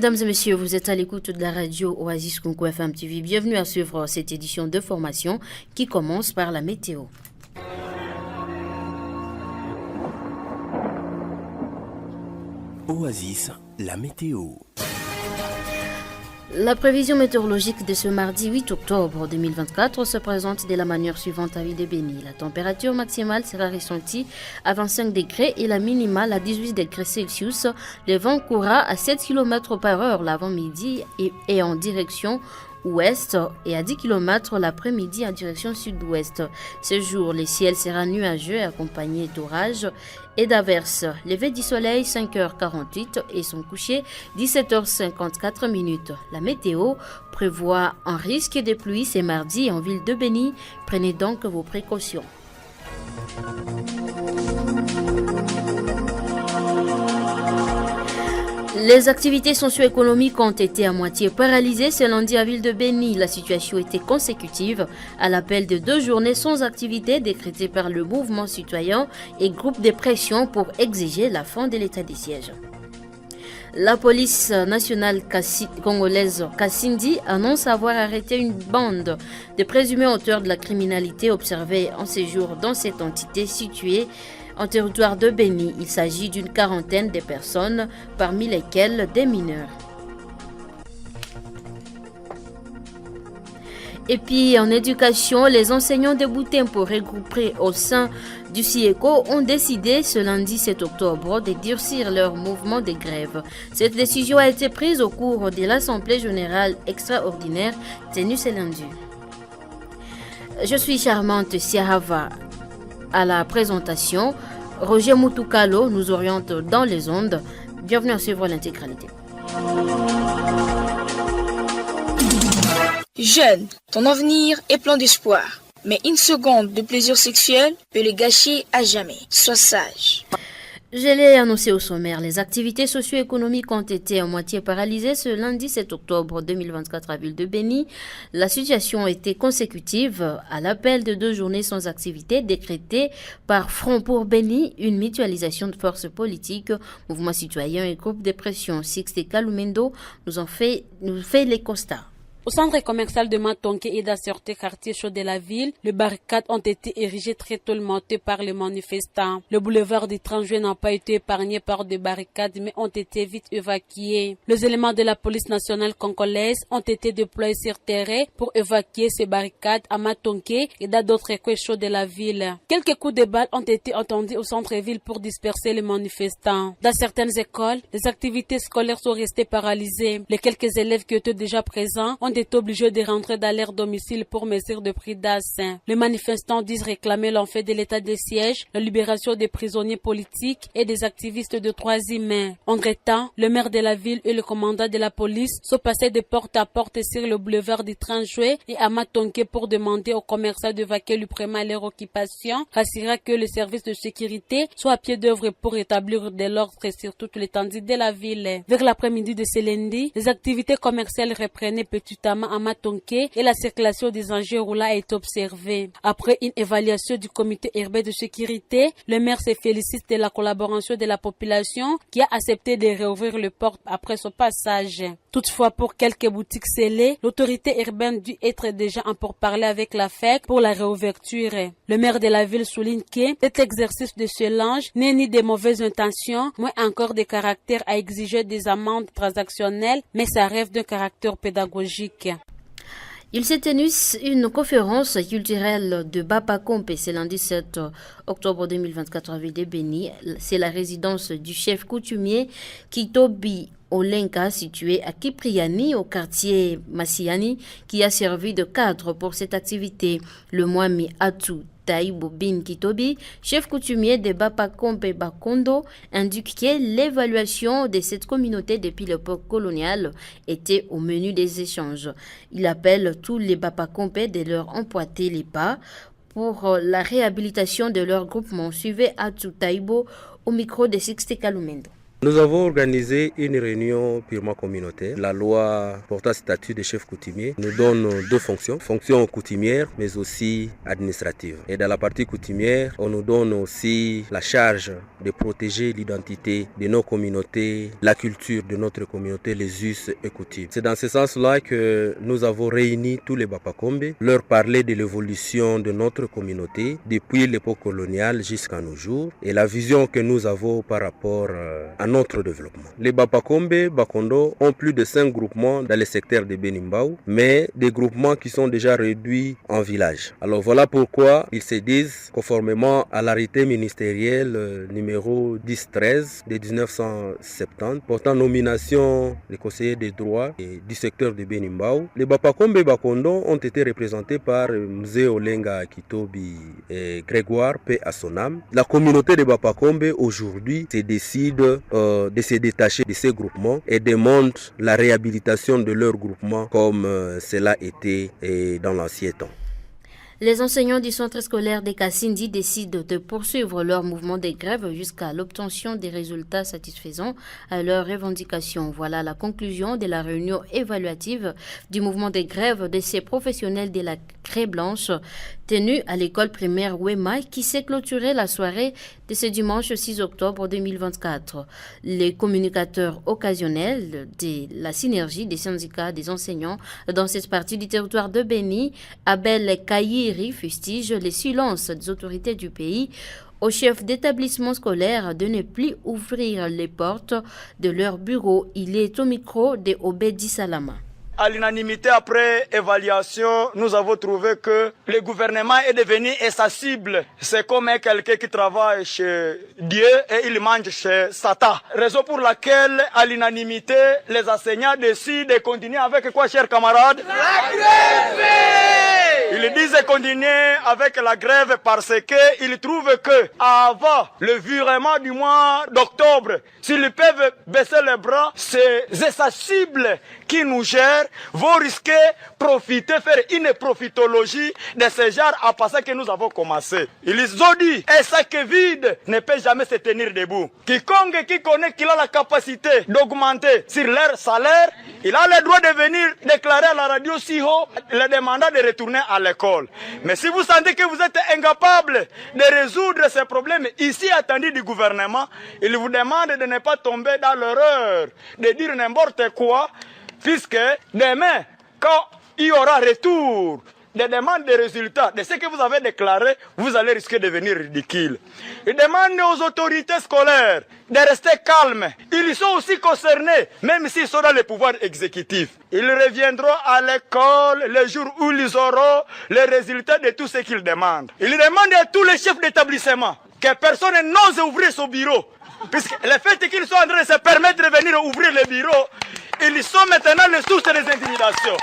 mesdames et messieurs, vous êtes à l'écoute de la radio Oasis Congo FM TV. Bienvenue à suivre cette édition de formation qui commence par la météo. Oasis, la météo. La prévision météorologique de ce mardi 8 octobre 2024 se présente de la manière suivante à Ville-de-Béni. La température maximale sera ressentie à 25 degrés et la minimale à 18 degrés Celsius. Le vent courra à 7 km par heure l'avant-midi et en direction ouest et à 10 km l'après-midi en direction sud-ouest. Ce jour, le ciel sera nuageux accompagné d'orages et d'averses. Lever du soleil 5h48 et son coucher 17h54. La météo prévoit un risque de pluie ce mardi en ville de Béni. Prenez donc vos précautions. Les activités socio-économiques ont été à moitié paralysées ce lundi à Ville de Béni. La situation était consécutive à l'appel de 2 journées sans activité décrété par le mouvement citoyen et groupe de pression pour exiger la fin de l'état de siège. La police nationale congolaise Kassindi annonce avoir arrêté une bande de présumés auteurs de la criminalité observée en séjour dans cette entité située en territoire de Béni. Il s'agit d'une quarantaine de personnes, parmi lesquelles des mineurs. Et puis en éducation, les enseignants de Boutempo regroupés au sein du CIECO ont décidé ce lundi 7 octobre de durcir leur mouvement de grève. Cette décision a été prise au cours de l'Assemblée générale extraordinaire tenue ce lundi. Je suis Charmante Siahava. À la présentation, Roger Moutoukalo nous oriente dans les ondes. Bienvenue à suivre l'intégralité. Jeune, ton avenir est plein d'espoir. Mais une seconde de plaisir sexuel peut le gâcher à jamais. Sois sage. Je l'ai annoncé au sommaire, les activités socio-économiques ont été à moitié paralysées ce lundi 7 octobre 2024 à Ville de Béni. La situation était consécutive à l'appel de 2 journées sans activité décrété par Front pour Béni, une mutualisation de forces politiques, mouvement citoyen et groupe de pression. Sixte Kalumendo nous fait les constats. Au centre commercial de Matonké et d'Assorté, quartier chaud de la ville, les barricades ont été érigées très tôt le matin par les manifestants. Le boulevard du 30 juin n'a pas été épargné par des barricades, mais ont été vite évacués. Les éléments de la police nationale congolaise ont été déployés sur terrain pour évacuer ces barricades à Matonké et dans d'autres coins chauds de la ville. Quelques coups de balles ont été entendus au centre-ville pour disperser les manifestants. Dans certaines écoles, les activités scolaires sont restées paralysées. Les quelques élèves qui étaient déjà présents ont été obligés de rentrer dans leur domicile pour mesure de prix d'assain. Les manifestants disent réclamer l'enfait de l'état de siège, la libération des prisonniers politiques et des activistes de troisième main. Entre-temps, le maire de la ville et le commandant de la police sont passés de porte à porte sur le boulevard du 30 juin et à Matonké pour demander aux commerçants d'évacuer luprement leur occupation, rassurant que le service de sécurité soit à pied d'œuvre pour établir de l'ordre sur toute l'étendue de la ville. Vers l'après-midi de ce lundi, les activités commerciales reprenaient petit à Matonké et la circulation des engins roulants est observée. Après une évaluation du comité urbain de sécurité, le maire se félicite de la collaboration de la population qui a accepté de réouvrir le port après son passage. Toutefois, pour quelques boutiques scellées, l'autorité urbaine dut être déjà en pourparlers avec la FEC pour la réouverture. Le maire de la ville souligne que cet exercice de ce linge n'est ni de mauvaises intentions, moins encore de caractère à exiger des amendes transactionnelles, mais ça rêve d'un caractère pédagogique. Il s'est tenu une conférence culturelle de Bapakompe ce lundi 7 octobre 2024 à Ville de Béni. C'est la résidence du chef coutumier Kitobi Olenka, situé à Kipriani, au quartier Massiani, qui a servi de cadre pour cette activité. Le Mwami Atu Taïbo Bin Kitobi, chef coutumier de Bapakompe Bakondo, indique que l'évaluation de cette communauté depuis l'époque coloniale était au menu des échanges. Il appelle tous les Bapakompe de leur emboîter les pas pour la réhabilitation de leur groupement. Suivez Atu Taïbo au micro de Sixte Kalumendo. Nous avons organisé une réunion purement communautaire. La loi portant statut de chef coutumier nous donne 2 fonctions. Fonction coutumière mais aussi administrative. Et dans la partie coutumière, on nous donne aussi la charge de protéger l'identité de nos communautés, la culture de notre communauté, les us et coutumes. C'est dans ce sens-là que nous avons réuni tous les Bapakombe, leur parler de l'évolution de notre communauté depuis l'époque coloniale jusqu'à nos jours et la vision que nous avons par rapport à notre développement. Les Bapakombe, Bakondo ont plus de 5 groupements dans le secteur de Benimbao, mais des groupements qui sont déjà réduits en villages. Alors voilà pourquoi ils se disent, conformément à l'arrêté ministériel numéro 1013 de 1970, portant nomination des conseillers des droits du secteur de Benimbao, les Bapakombe Bakondo ont été représentés par Mzee Olenga Kitobi et Grégoire P. à son âme. La communauté de Bapakombe aujourd'hui se décide de se détacher de ces groupements et demande la réhabilitation de leur groupement comme cela était dans l'ancien temps. Les enseignants du centre scolaire des Kassindi décident de poursuivre leur mouvement de grève jusqu'à l'obtention des résultats satisfaisants à leurs revendications. Voilà la conclusion de la réunion évaluative du mouvement de grève de ces professionnels de la Craie Blanche tenue à l'école primaire Wema qui s'est clôturée la soirée de ce dimanche 6 octobre 2024. Les communicateurs occasionnels de la synergie des syndicats des enseignants dans cette partie du territoire de Béni, Abel Kayiri, fustige les silences des autorités du pays au chef d'établissement scolaire de ne plus ouvrir les portes de leur bureau. Il est au micro de Obedi Salama. À l'unanimité, après évaluation, nous avons trouvé que le gouvernement est devenu insensible. C'est comme quelqu'un qui travaille chez Dieu et il mange chez Satan. Raison pour laquelle, à l'unanimité, les enseignants décident de continuer avec quoi, chers camarades? La grève! Ils disent de continuer avec la grève parce qu'ils trouvent que, avant le virement du mois d'octobre, s'ils peuvent baisser les bras, ces insensibles qui nous gèrent vont risquer profiter, faire une profitologie de ce genre à passer que nous avons commencé. Ils ont dit, un sac vide ne peut jamais se tenir debout. Quiconque qui connaît qu'il a la capacité d'augmenter sur leur salaire, il a le droit de venir déclarer à la radio SIHO le demandant de retourner à l'école. Mais si vous sentez que vous êtes incapable de résoudre ces problèmes ici attendus du gouvernement, il vous demande de ne pas tomber dans l'erreur, de dire n'importe quoi, puisque demain, quand il y aura retour des demandes de résultats de ce que vous avez déclaré, vous allez risquer de devenir ridicule. Il demande aux autorités scolaires de rester calmes. Ils sont aussi concernés, même s'ils sont dans le pouvoir exécutif. Ils reviendront à l'école le jour où ils auront les résultats de tout ce qu'ils demandent. Ils demandent à tous les chefs d'établissement que personne n'ose ouvrir son bureau. Puisque le fait qu'ils soient en train de se permettre de venir ouvrir le bureau, ils sont maintenant les sources des intimidations.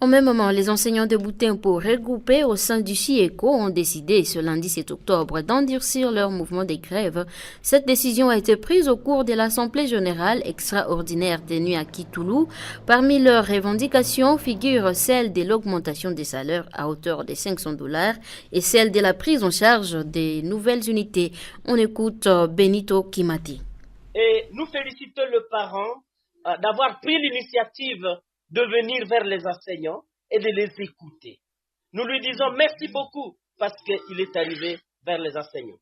Au même moment, les enseignants de Boutempo regroupés au sein du CIECO ont décidé ce lundi 7 octobre d'endurcir leur mouvement de grève. Cette décision a été prise au cours de l'Assemblée générale extraordinaire tenue à Kitoulou. Parmi leurs revendications figure celle de l'augmentation des salaires à hauteur de $500 et celle de la prise en charge des nouvelles unités. On écoute Benito Kimati. Et nous félicitons le parent d'avoir pris l'initiative de venir vers les enseignants et de les écouter. Nous lui disons merci beaucoup parce qu'il est arrivé vers les enseignants.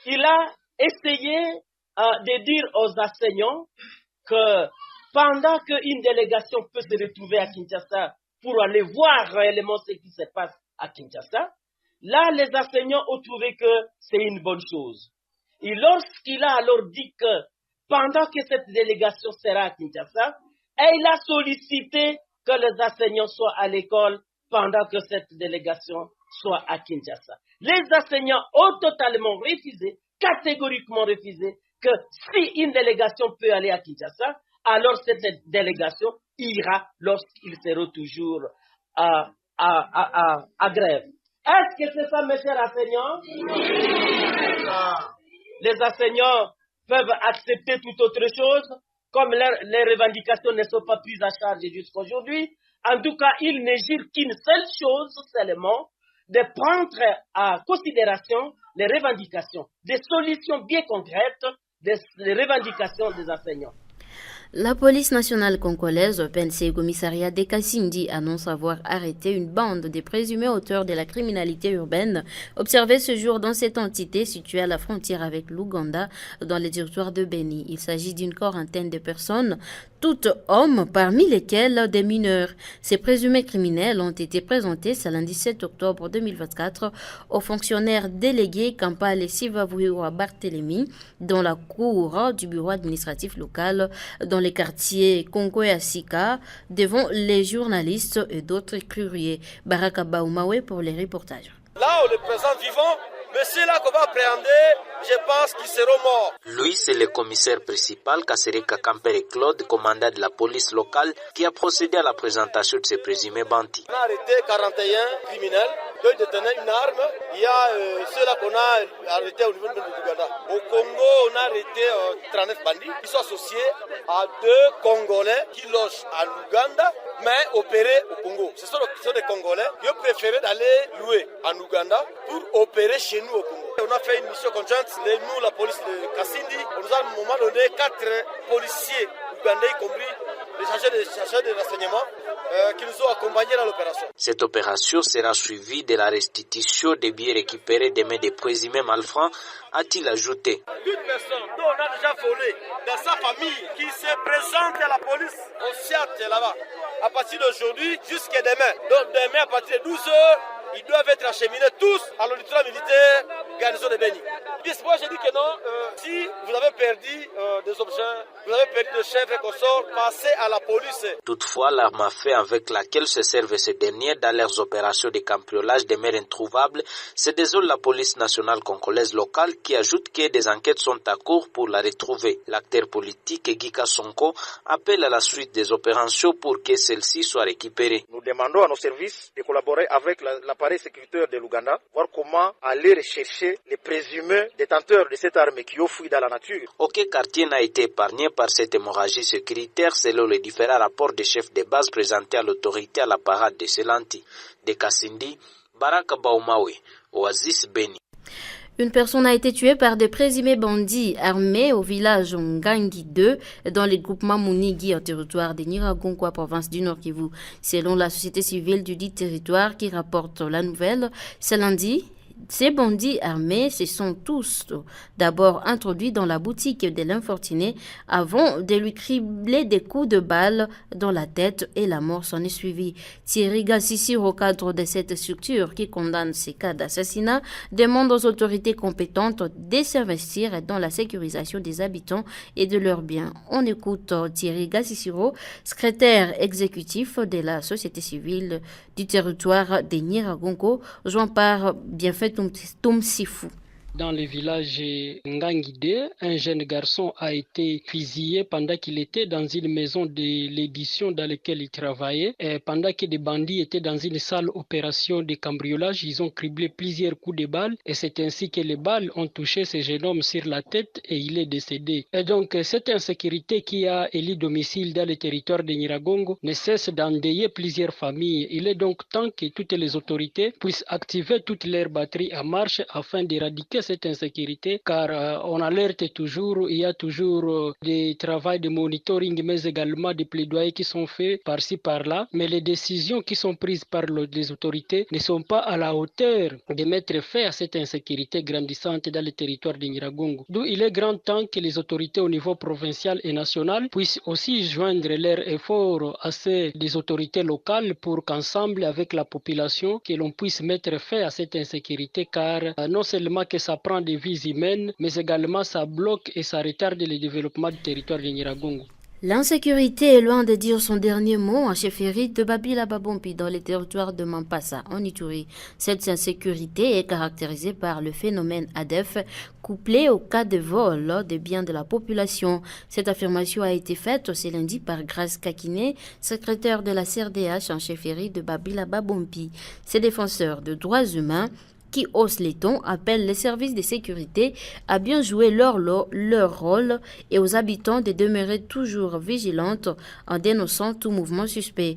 Il a essayé de dire aux enseignants que pendant qu'une délégation peut se retrouver à Kinshasa pour aller voir réellement ce qui se passe à Kinshasa, là les enseignants ont trouvé que c'est une bonne chose. Et lorsqu'il a alors dit que pendant que cette délégation sera à Kinshasa, et il a sollicité que les enseignants soient à l'école pendant que cette délégation soit à Kinshasa. Les enseignants ont totalement refusé, catégoriquement refusé, que si une délégation peut aller à Kinshasa, alors cette délégation ira lorsqu'ils seront toujours à grève. Est-ce que c'est ça, mes chers enseignants? Les enseignants peuvent accepter toute autre chose. Comme les revendications ne sont pas prises à charge jusqu'à aujourd'hui, en tout cas, ils ne jurent qu'une seule chose seulement, de prendre en considération les revendications, des solutions bien concrètes des revendications des enseignants. La police nationale congolaise, PNC Commissariat de Kassindi, annonce avoir arrêté une bande de présumés auteurs de la criminalité urbaine observée ce jour dans cette entité située à la frontière avec l'Ouganda dans le territoire de Beni. Il s'agit d'une quarantaine de personnes, toutes hommes, parmi lesquels des mineurs. Ces présumés criminels ont été présentés ce lundi 7 octobre 2024 aux fonctionnaires délégués Kampale Sivavouiwa Barthélémy dans la cour du bureau administratif local dans les quartiers Congo et Asika devant les journalistes et d'autres courriers. Baraka Baoumawe pour les reportages. Là, on les présente vivants, mais ceux-là qu'on va appréhender, je pense qu'ils seront morts. Lui, c'est le commissaire principal, Kasereka Kampere Claude, commandant de la police locale, qui a procédé à la présentation de ces présumés bandits. On a arrêté 41 criminels, deux détenaient une arme. Il y a ceux-là qu'on a arrêtés au niveau de l'Ouganda. Au Congo, on a arrêté 39 bandits qui sont associés à 2 Congolais qui logent à l'Ouganda, mais opérés au Congo. Ce sont des Congolais qui ont préféré d'aller louer en Ouganda pour opérer chez nous au Congo. On a fait une mission conjointe, nous, la police de Kassindi, on nous a à un moment donné 4 policiers ougandais, y compris les chercheurs de renseignement, qui nous ont accompagnés dans l'opération. Cette opération sera suivie de la restitution des biens récupérés des mains des présumés malfrats, a-t-il ajouté. Toute personne dont on a déjà volé dans sa famille qui se présente à la police, on s'y là-bas. À partir d'aujourd'hui jusqu'à demain. Donc demain, à partir de 12 heures, ils doivent être acheminés tous à l'auditoire militaire garnison de Beni. Moi, j'ai dit que non, si vous avez perdu des objets, vous avez perdu des chèvres et consorts, passez à la police. Toutefois, l'arme à feu avec laquelle se servent ces derniers dans leurs opérations de cambriolage des mers introuvables, se désole la police nationale congolaise locale qui ajoute que des enquêtes sont à court pour la retrouver. L'acteur politique Gika Sonko appelle à la suite des opérations pour que celle-ci soit récupérée. Nous demandons à nos services de collaborer avec l'appareil sécuritaire de l'Ouganda, voir comment aller rechercher les présumés détenteurs de cette arme qui ont fui dans la nature. Aucun quartier n'a été épargné par cette hémorragie sécuritaire selon les différents rapports des chefs de base présentés à l'autorité à la parade de Selanti. De Kassindi, Baraka Baoumawe, Oasis Beni. Une personne a été tuée par des présumés bandits armés au village Ngangi 2 dans le groupement Mounigi en territoire de Nyiragongo, province du Nord Kivu. Selon la société civile du dit territoire qui rapporte la nouvelle, ce lundi, ces bandits armés se sont tous d'abord introduits dans la boutique de l'infortuné avant de lui cribler des coups de balle dans la tête et la mort s'en est suivie. Thierry Gassissi, au cadre de cette structure qui condamne ces cas d'assassinat, demande aux autorités compétentes de s'investir dans la sécurisation des habitants et de leurs biens. On écoute Thierry Gassissiro, secrétaire exécutif de la société civile du territoire de Nyiragongo, joint par Bienfait Toumsifou. Dans le village Ngangide, un jeune garçon a été fusillé pendant qu'il était dans une maison de l'édition dans laquelle il travaillait. Et pendant que des bandits étaient dans une salle opération de cambriolage, ils ont criblé plusieurs coups de balles et c'est ainsi que les balles ont touché ce jeune homme sur la tête et il est décédé. Et donc cette insécurité qui a élu domicile dans le territoire de Nyiragongo ne cesse d'endeuiller plusieurs familles. Il est donc temps que toutes les autorités puissent activer toutes leurs batteries en marche afin d'éradiquer cette insécurité, car on alerte toujours, il y a toujours des travaux de monitoring, mais également des plaidoyers qui sont faits par-ci, par-là. Mais les décisions qui sont prises par les autorités ne sont pas à la hauteur de mettre fin à cette insécurité grandissante dans le territoire de Nyiragongo. D'où il est grand temps que les autorités au niveau provincial et national puissent aussi joindre leurs efforts à ceux des autorités locales pour qu'ensemble, avec la population, que l'on puisse mettre fin à cette insécurité, car non seulement que ça prend des vies humaines, mais également ça bloque et ça retarde le développement du territoire de Nyiragongo. L'insécurité est loin de dire son dernier mot en chefferie de Babila Babompi dans les territoires de Mampasa, en Ituri. Cette insécurité est caractérisée par le phénomène ADEF, couplé au cas de vol des biens de la population. Cette affirmation a été faite ce lundi par Grace Kakine, secrétaire de la CRDH en chefferie de Babila Babompi. Ces défenseurs de droits humains qui haussent les tons appellent les services de sécurité à bien jouer leur rôle et aux habitants de demeurer toujours vigilantes en dénonçant tout mouvement suspect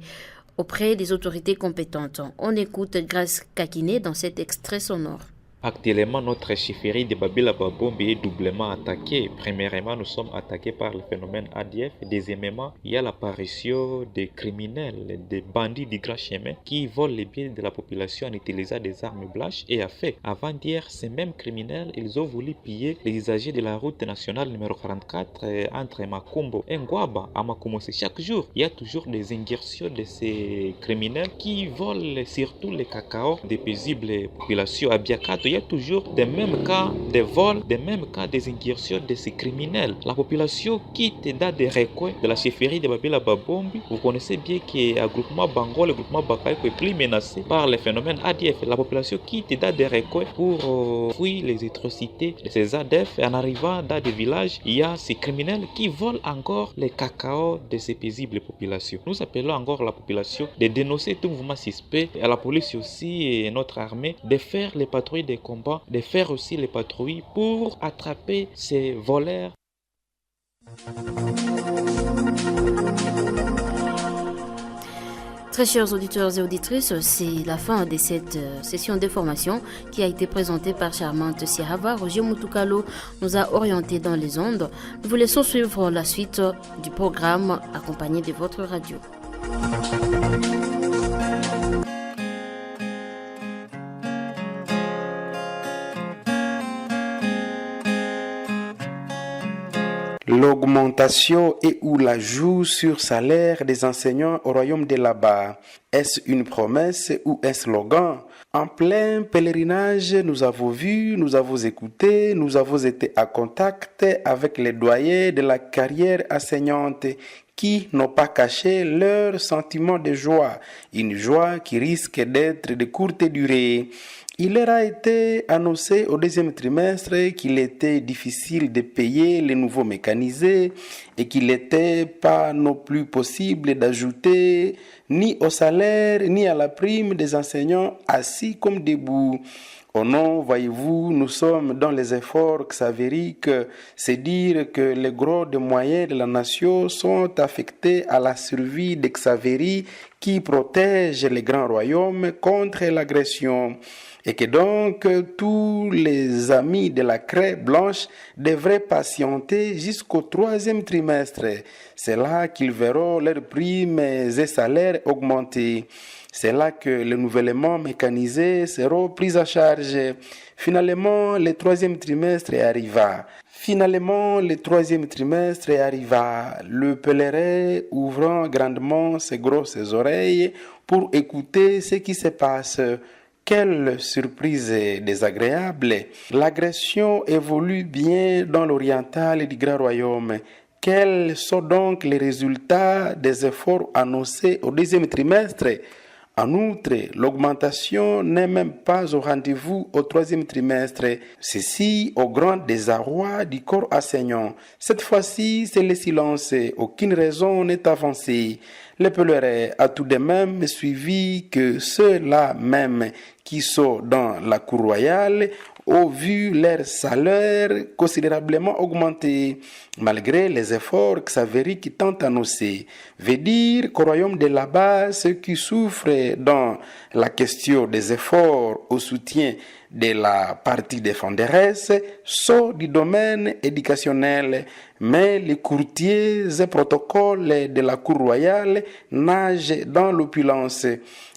auprès des autorités compétentes. On écoute Grace Kakine dans cet extrait sonore. Actuellement, notre chefferie de Babila Babombi est doublement attaquée. Premièrement, nous sommes attaqués par le phénomène ADF. Deuxièmement, il y a l'apparition des criminels, des bandits du grand chemin qui volent les biens de la population en utilisant des armes blanches. Et à fait, avant-hier, ces mêmes criminels, ils ont voulu piller les usagers de la route nationale numéro 44 entre Makumbo et Ngwaba à Makumose. Chaque jour, il y a toujours des incursions de ces criminels qui volent surtout les cacao des paisibles populations à Biakato. Il y a toujours des mêmes cas de vols, des mêmes cas des incursions de ces criminels. La population quitte dans des recoins de la chefferie de Babila Babombi. Vous connaissez bien que le groupement Bango, le groupement Bakaïko est plus menacé par le phénomène ADF. La population quitte dans des recoins pour fuir les atrocités de ces ADF. En arrivant dans des villages, il y a ces criminels qui volent encore les cacao de ces paisibles populations. Nous appelons encore la population de dénoncer tout mouvement suspect, à la police aussi et notre armée de faire les patrouilles de combat, de faire aussi les patrouilles pour attraper ces voleurs. Très chers auditeurs et auditrices, c'est la fin de cette session d'information qui a été présentée par Charmante Sierrava. Roger Moutoukalo nous a orientés dans les ondes. Nous vous laissons suivre la suite du programme accompagné de votre radio. L'augmentation et ou l'ajout sur salaire des enseignants au royaume de là-bas, est-ce une promesse ou un slogan? En plein pèlerinage, nous avons vu, nous avons écouté, nous avons été en contact avec les doyens de la carrière enseignante qui n'ont pas caché leur sentiment de joie, une joie qui risque d'être de courte durée. Il leur a été annoncé au deuxième trimestre qu'il était difficile de payer les nouveaux mécanisés et qu'il n'était pas non plus possible d'ajouter ni au salaire ni à la prime des enseignants assis comme debout. Oh non, voyez-vous, nous sommes dans les efforts xavériques, c'est dire que les gros des moyens de la nation sont affectés à la survie des Xavéries qui protègent les grands royaumes contre l'agression. Et que donc tous les amis de la craie blanche devraient patienter jusqu'au troisième trimestre. C'est là qu'ils verront leurs primes et salaires augmenter. C'est là que les nouvellements mécanisés seront pris en charge. Finalement, le troisième trimestre arriva. Le pèlerin ouvrant grandement ses grosses oreilles pour écouter ce qui se passe. Quelle surprise désagréable! L'agression évolue bien dans l'oriental du Grand Royaume. Quels sont donc les résultats des efforts annoncés au deuxième trimestre? En outre, l'augmentation n'est même pas au rendez-vous au troisième trimestre. Ceci au grand désarroi du corps enseignant. Cette fois-ci, c'est le silence. Aucune raison n'est avancée. Le pèlerin a tout de même suivi que ceux-là même qui sont dans la cour royale ont vu leur salaire considérablement augmenter, malgré les efforts xavériques qui tentent annoncés. Veut dire qu'au royaume de là-bas, ceux qui souffrent dans la question des efforts au soutien de la partie défenderesse sont du domaine éducationnel, mais les courtiers et protocoles de la cour royale nagent dans l'opulence.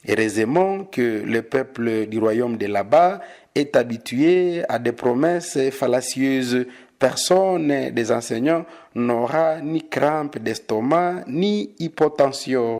Heureusement que le peuple du royaume de là-bas est habitué à des promesses fallacieuses. Personne des enseignants n'aura ni crampe d'estomac ni hypotension.